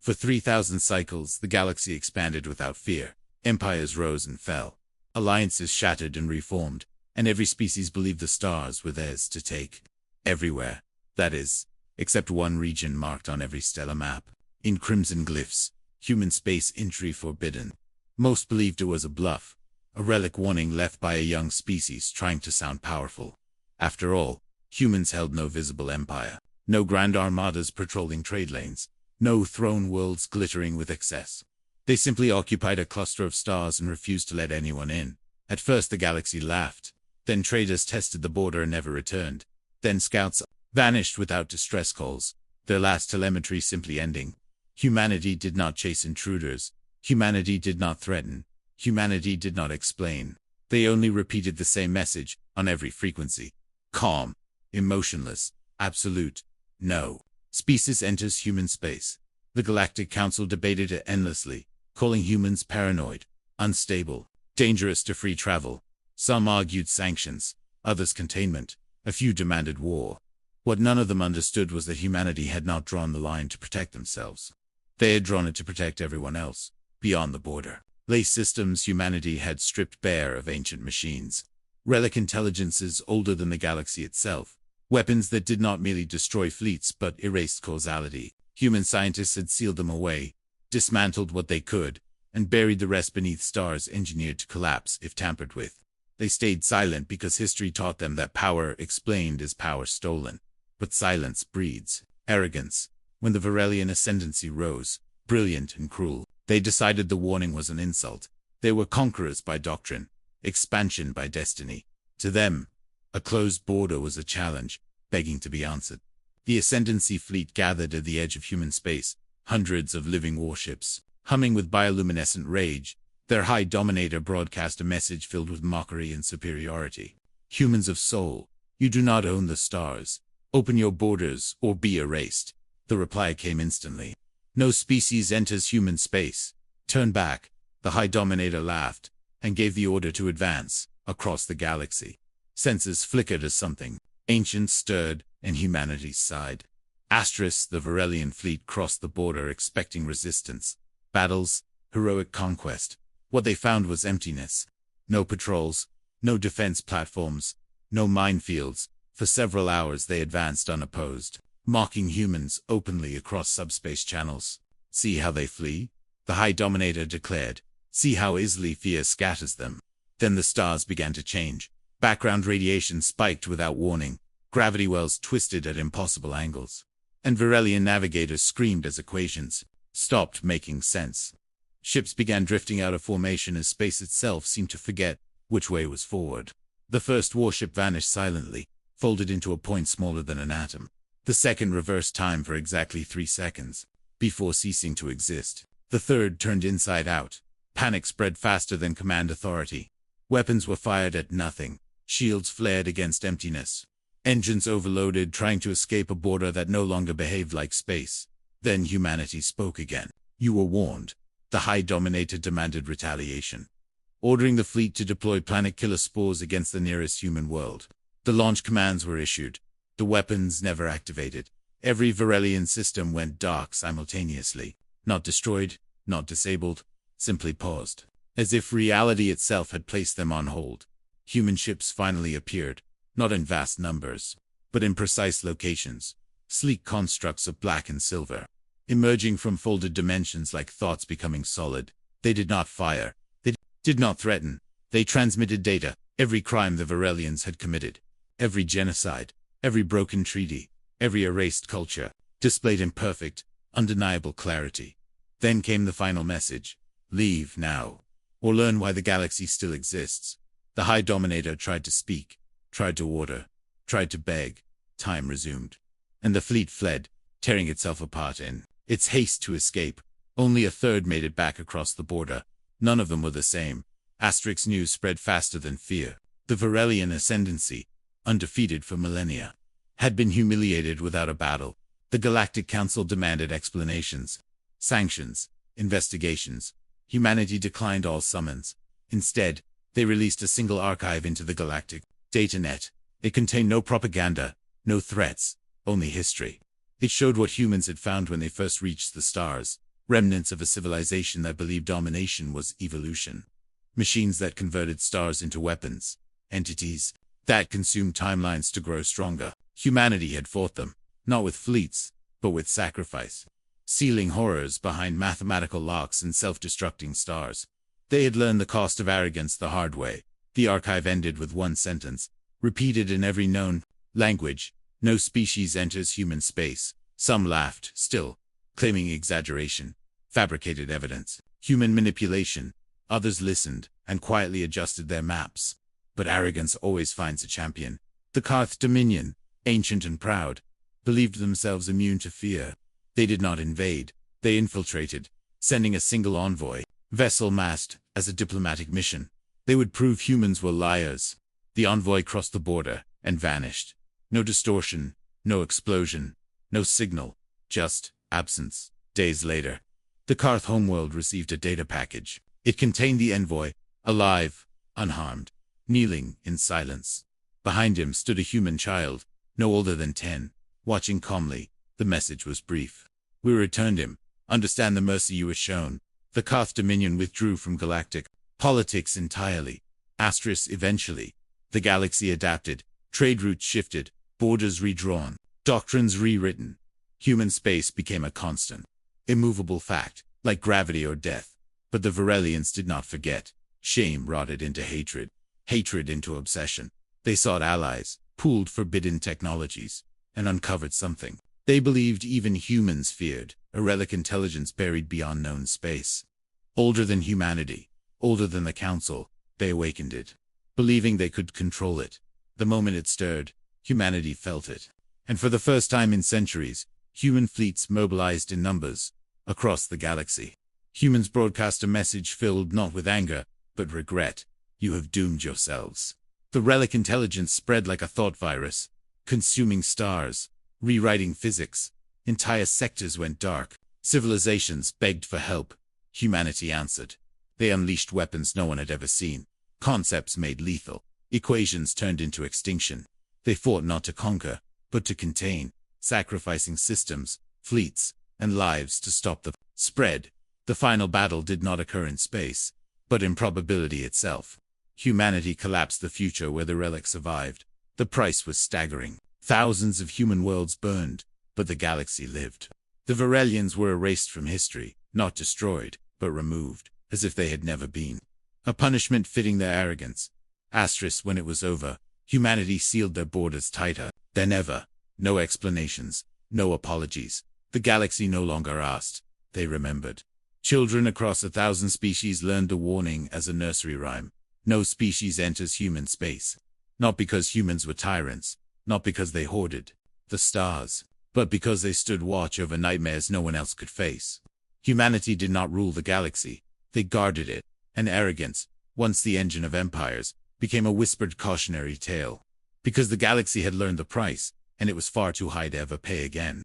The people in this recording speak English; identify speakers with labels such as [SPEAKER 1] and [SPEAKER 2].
[SPEAKER 1] For 3,000 cycles, the galaxy expanded without fear. Empires rose and fell. Alliances shattered and reformed, and every species believed the stars were theirs to take. Everywhere, that is, except one region marked on every stellar map, in crimson glyphs, human space entry forbidden. Most believed it was a bluff, a relic warning left by a young species trying to sound powerful. After all, humans held no visible empire, no grand armadas patrolling trade lanes, no throne worlds glittering with excess. They simply occupied a cluster of stars and refused to let anyone in. At first the galaxy laughed, then traders tested the border and never returned. Then scouts vanished without distress calls, their last telemetry simply ending. Humanity did not chase intruders. Humanity did not threaten. Humanity did not explain. They only repeated the same message, on every frequency. Calm. Emotionless. Absolute. No. Species enters human space. The Galactic Council debated it endlessly, calling humans paranoid, unstable, dangerous to free travel. Some argued sanctions, others containment, a few demanded war. What none of them understood was that humanity had not drawn the line to protect themselves. They had drawn it to protect everyone else, beyond the border. Lay systems humanity had stripped bare of ancient machines. Relic intelligences older than the galaxy itself. Weapons that did not merely destroy fleets but erased causality. Human scientists had sealed them away, dismantled what they could, and buried the rest beneath stars engineered to collapse if tampered with. They stayed silent because history taught them that power explained is power stolen. But silence breeds arrogance. When the Varelian ascendancy rose, brilliant and cruel, they decided the warning was an insult. They were conquerors by doctrine, expansion by destiny. To them, a closed border was a challenge, begging to be answered. The ascendancy fleet gathered at the edge of human space, hundreds of living warships, humming with bioluminescent rage. Their high dominator broadcast a message filled with mockery and superiority. Humans of soul, you do not own the stars. Open your borders or be erased. The reply came instantly. No species enters human space. Turn back. The high dominator laughed and gave the order to advance across the galaxy. Senses flickered as something ancient stirred, and humanity sighed. The Varelian fleet crossed the border expecting resistance, battles, heroic conquest. What they found was emptiness. No patrols, no defense platforms, no minefields. For several hours they advanced unopposed, mocking humans openly across subspace channels. See how they flee? The High Dominator declared. See how easily fear scatters them. Then the stars began to change. Background radiation spiked without warning. Gravity wells twisted at impossible angles. And Varelian navigators screamed as equations stopped making sense. Ships began drifting out of formation as space itself seemed to forget which way was forward. The first warship vanished silently, folded into a point smaller than an atom. The second reversed time for exactly 3 seconds, before ceasing to exist. The third turned inside out. Panic spread faster than command authority. Weapons were fired at nothing. Shields flared against emptiness. Engines overloaded, trying to escape a border that no longer behaved like space. Then humanity spoke again. You were warned. The High Dominator demanded retaliation, ordering the fleet to deploy planet-killer spores against the nearest human world. The launch commands were issued. The weapons never activated. Every Varelian system went dark simultaneously. Not destroyed, not disabled, simply paused. As if reality itself had placed them on hold. Human ships finally appeared, not in vast numbers, but in precise locations. Sleek constructs of black and silver, emerging from folded dimensions like thoughts becoming solid. They did not fire. They did not threaten. They transmitted data. Every crime the Varelians had committed. Every genocide. Every broken treaty. Every erased culture. Displayed in perfect, undeniable clarity. Then came the final message. Leave now. Or learn why the galaxy still exists. The High Dominator tried to speak, tried to order, tried to beg. Time resumed. And the fleet fled, tearing itself apart in its haste to escape. Only a third made it back across the border. None of them were the same. News spread faster than fear. The Varelian ascendancy, undefeated for millennia, had been humiliated without a battle. The Galactic Council demanded explanations, sanctions, investigations. Humanity declined all summons. Instead, they released a single archive into the Galactic Datanet. It contained no propaganda, no threats, only history. It showed what humans had found when they first reached the stars. remnants of a civilization that believed domination was evolution. Machines that converted stars into weapons, entities that consumed timelines to grow stronger. Humanity had fought them, not with fleets, but with sacrifice, sealing horrors behind mathematical locks and self-destructing stars. They had learned the cost of arrogance the hard way. The archive ended with one sentence, repeated in every known language: no species enters human space. Some laughed, still, claiming exaggeration, fabricated evidence, human manipulation. Others listened, and quietly adjusted their maps. But arrogance always finds a champion. The Karth Dominion, ancient and proud, believed themselves immune to fear. They did not invade, they infiltrated, sending a single envoy, vessel masked as a diplomatic mission. They would prove humans were liars. The envoy crossed the border and vanished. No distortion, no explosion, no signal, just absence. Days later, the Karth homeworld received a data package. It contained the envoy, alive, unharmed, kneeling in silence. Behind him stood a human child, no older than 10, watching calmly. The message was brief. We returned him. Understand the mercy you were shown. The Karth Dominion withdrew from galactic politics entirely. Eventually, the galaxy adapted, trade routes shifted, borders redrawn, doctrines rewritten. Human space became a constant, immovable fact, like gravity or death. But the Varelians did not forget. Shame rotted into hatred, hatred into obsession. They sought allies, pooled forbidden technologies, and uncovered something they believed even humans feared: a relic intelligence buried beyond known space. Older than humanity, older than the Council, they awakened it, believing they could control it. The moment it stirred, humanity felt it. And for the first time in centuries, human fleets mobilized in numbers across the galaxy. Humans broadcast a message filled not with anger, but regret. You have doomed yourselves. The relic intelligence spread like a thought virus, consuming stars, rewriting physics. Entire sectors went dark. Civilizations begged for help. Humanity answered. They unleashed weapons no one had ever seen. Concepts made lethal. Equations turned into extinction. They fought not to conquer, but to contain, sacrificing systems, fleets, and lives to stop the spread. The final battle did not occur in space, but in probability itself. Humanity collapsed the future where the relic survived. The price was staggering. Thousands of human worlds burned, but the galaxy lived. The Varelians were erased from history, not destroyed, but removed, as if they had never been. A punishment fitting their arrogance. When it was over, humanity sealed their borders tighter than ever. No explanations, no apologies. The galaxy no longer asked, they remembered. Children across 1,000 species learned the warning as a nursery rhyme. No species enters human space. Not because humans were tyrants, not because they hoarded the stars, but because they stood watch over nightmares no one else could face. Humanity did not rule the galaxy, they guarded it, and arrogance, once the engine of empires, became a whispered cautionary tale. Because the galaxy had learned the price, and it was far too high to ever pay again.